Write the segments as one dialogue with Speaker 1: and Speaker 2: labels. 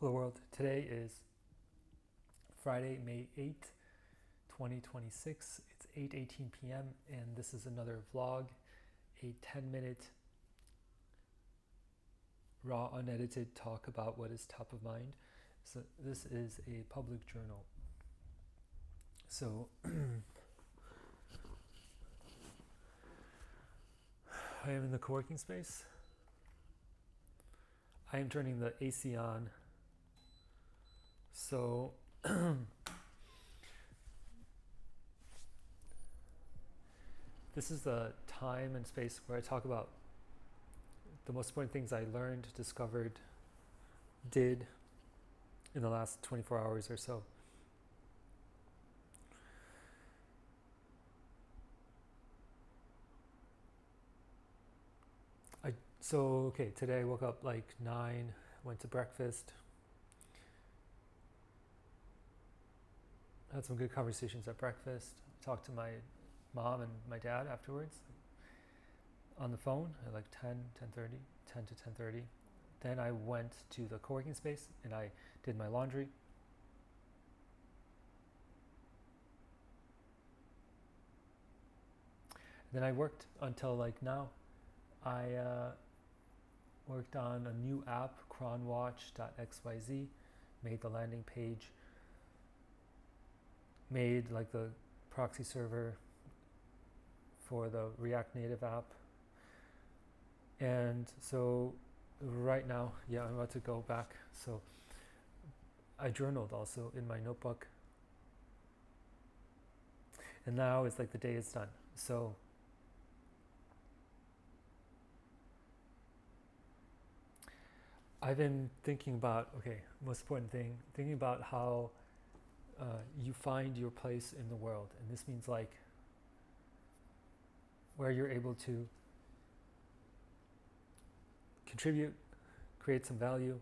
Speaker 1: Hello world. Today is Friday, May 8th, 2026. It's 8:18 p.m. and this is another vlog, a 10-minute raw unedited talk about what is top of mind. So this is a public journal. So I am in the co-working space. I am turning the AC on. So this is the time and space where I talk about the most important things I learned, discovered, did in the last 24 hours or so. Today I woke up like 9, went to breakfast, had some good conversations at breakfast, talked to my mom and my dad afterwards on the phone at like 10:30, 10 to 10:30. Then I went to the co-working space and I did my laundry. Then I worked until like now. I worked on a new app, cronwatch.xyz, made the landing page, made like the proxy server for the React Native app. And so right now, I'm about to go back. So I journaled also in my notebook. And now it's like the day is done. So I've been thinking about, most important thing, thinking about how you find your place in the world. And this means like where you're able to contribute, create some value,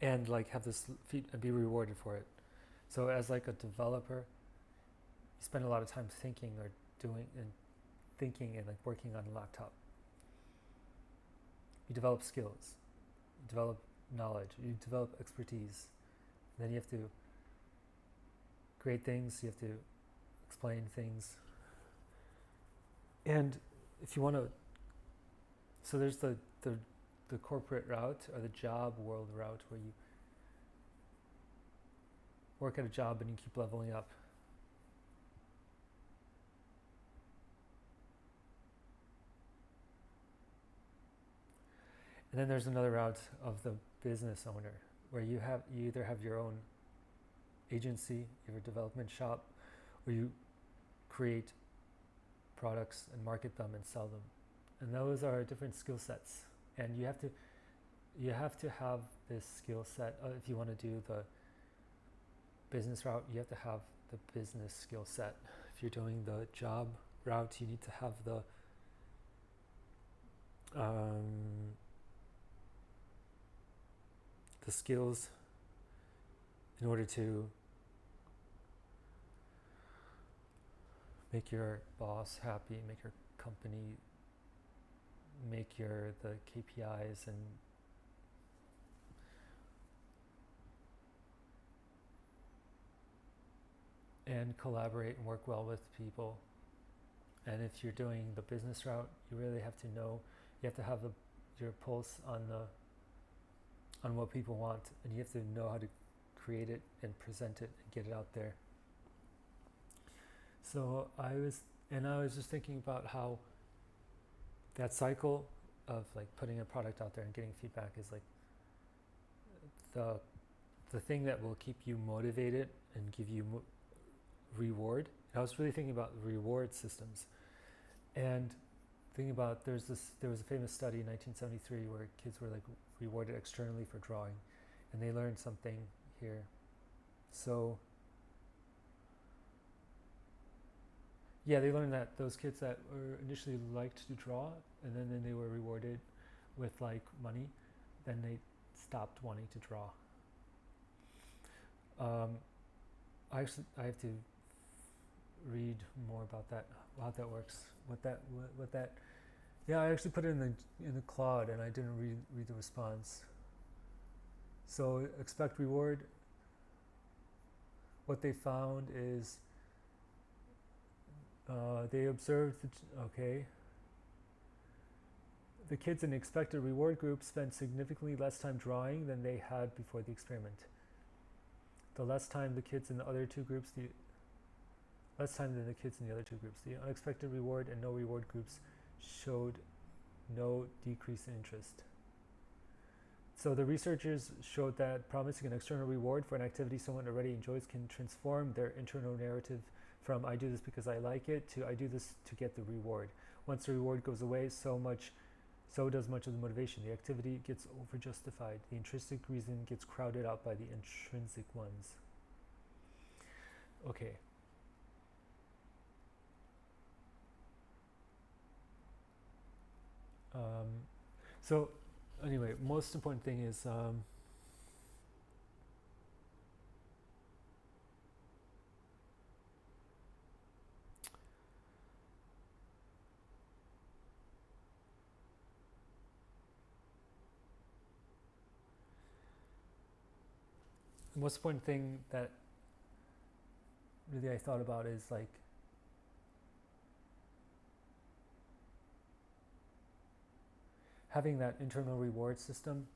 Speaker 1: and like have this and be rewarded for it. So as like a developer, you spend a lot of time thinking and like working on a laptop. You develop skills, you develop knowledge, you develop expertise. And then you have to create things, you have to explain things. And if you want to, so there's the corporate route or the job world route where you work at a job and you keep leveling up. And then there's another route of the business owner where you either have your own agency, you have a development shop, or you create products and market them and sell them. And those are different skill sets. And you have to have this skill set. If you want to do the business route, you have to have the business skill set. If you're doing the job route, you need to have the skills in order to make your boss happy, make your company, make the KPIs and collaborate and work well with people. And if you're doing the business route, you really have to know, you have to have your pulse on what people want, and you have to know how to create it and present it and get it out there. So I was just thinking about how that cycle of like putting a product out there and getting feedback is like the thing that will keep you motivated and give you reward. And I was really thinking about reward systems and thinking about there was a famous study in 1973 where kids were like rewarded externally for drawing, and they learned something here. So they learned that those kids that were initially liked to draw and then they were rewarded with like money, then they stopped wanting to draw. I have to read more about that, how that works, what that. Yeah, I actually put it in the cloud and I didn't read the response. So expect reward. What they found is they observed, the kids in the expected reward group spent significantly less time drawing than they had before the experiment. The less time the kids in the other two groups, less time than the kids in the other two groups. The unexpected reward and no reward groups showed no decrease in interest. So the researchers showed that promising an external reward for an activity someone already enjoys can transform their internal narrative from "I do this because I like it" to "I do this to get the reward." Once the reward goes away, so does much of the motivation. The activity gets over-justified. The intrinsic reason gets crowded out by the intrinsic ones. Okay. So anyway, most important thing is the most important thing that really I thought about is like having that internal reward system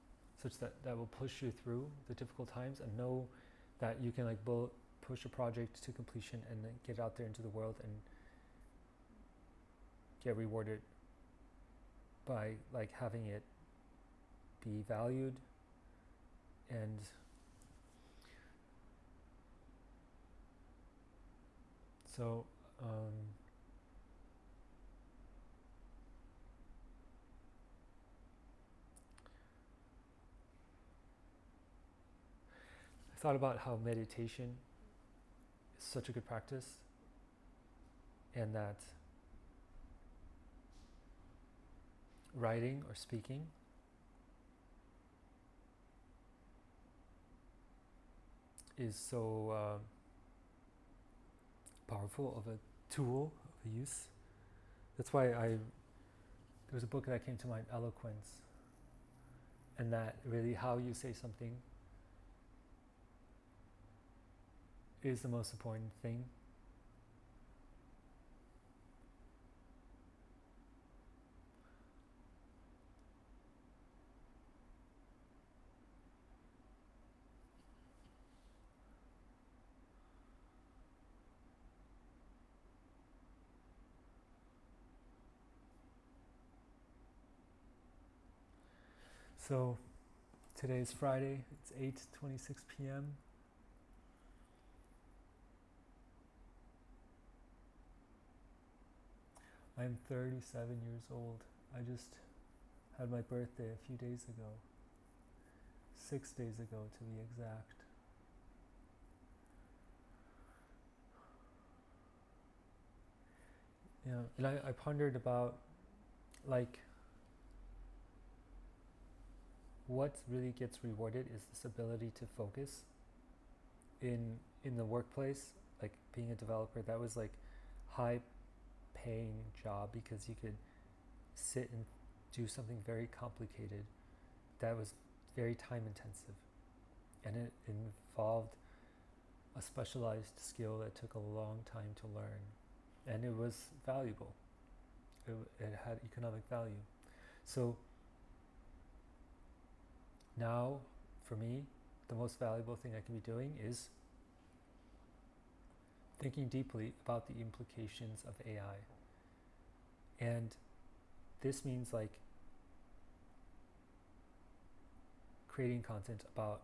Speaker 1: such that will push you through the difficult times, and know that you can like push a project to completion and then get out there into the world and get rewarded by like having it be valued. And so I thought about how meditation is such a good practice, and that writing or speaking is so powerful of a tool, of a use. That's why there was a book that came to mind, Eloquence, and that really how you say something is the most important thing. So today is Friday, it's 8:26 p.m. I'm 37 years old. I just had my birthday a few days ago. 6 days ago to be exact. And I pondered about like what really gets rewarded is this ability to focus in the workplace. Like being a developer, that was like high paying job because you could sit and do something very complicated that was very time intensive, and it involved a specialized skill that took a long time to learn, and it was valuable. It had economic value. So now, for me, the most valuable thing I can be doing is thinking deeply about the implications of AI. And this means like creating content about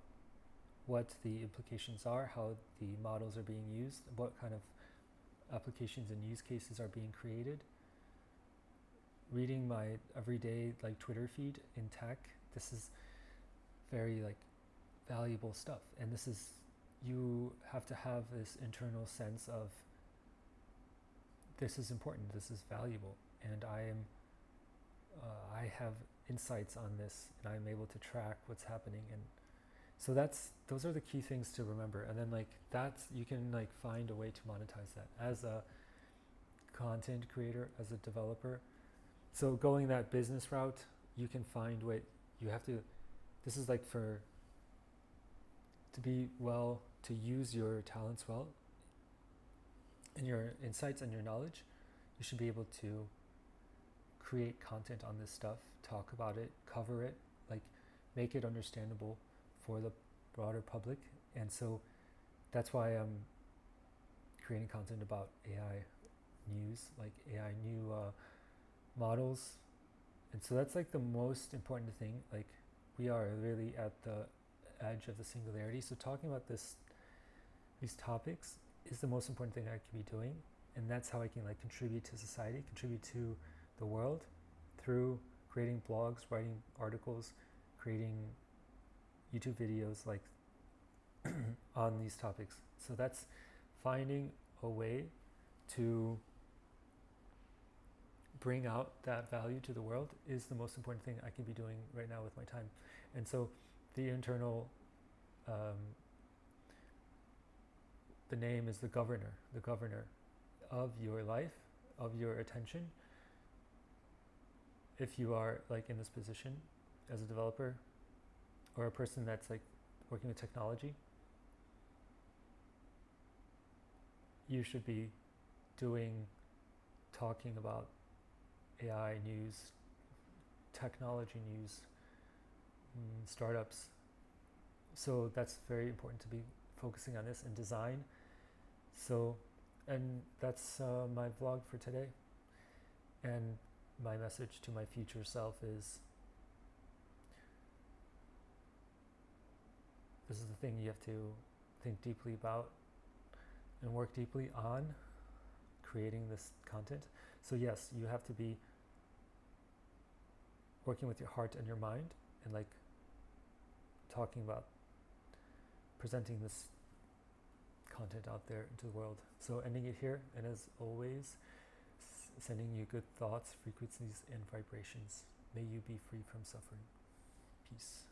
Speaker 1: what the implications are, how the models are being used, what kind of applications and use cases are being created. Reading my everyday like Twitter feed in tech, this is very like valuable stuff. And this is, you have to have this internal sense of this is important, this is valuable, and I have insights on this, and I'm able to track what's happening. And so those are the key things to remember. And then like you can like find a way to monetize that as a content creator, as a developer. So going that business route, you can find what you have to. This is like for to use your talents well, and your insights and your knowledge, you should be able to create content on this stuff, talk about it, cover it, like make it understandable for the broader public. And so that's why I'm creating content about AI news, like AI new models. And so that's like the most important thing. Like we are really at the edge of the singularity. So talking about these topics is the most important thing I can be doing. And that's how I can like contribute to society, contribute to the world through creating blogs, writing articles, creating YouTube videos like on these topics. So that's finding a way to bring out that value to the world is the most important thing I can be doing right now with my time. And so the internal, the name is the governor of your life, of your attention. If you are like in this position as a developer or a person that's like working with technology, you should be talking about AI news, technology news, startups. So that's very important to be focusing on this in design. So, and that's my vlog for today. And my message to my future self is, this is the thing you have to think deeply about and work deeply on creating this content. So yes, you have to be working with your heart and your mind and like talking about presenting this content out there into the world. So ending it here, and as always, sending you good thoughts, frequencies, and vibrations. May you be free from suffering. Peace.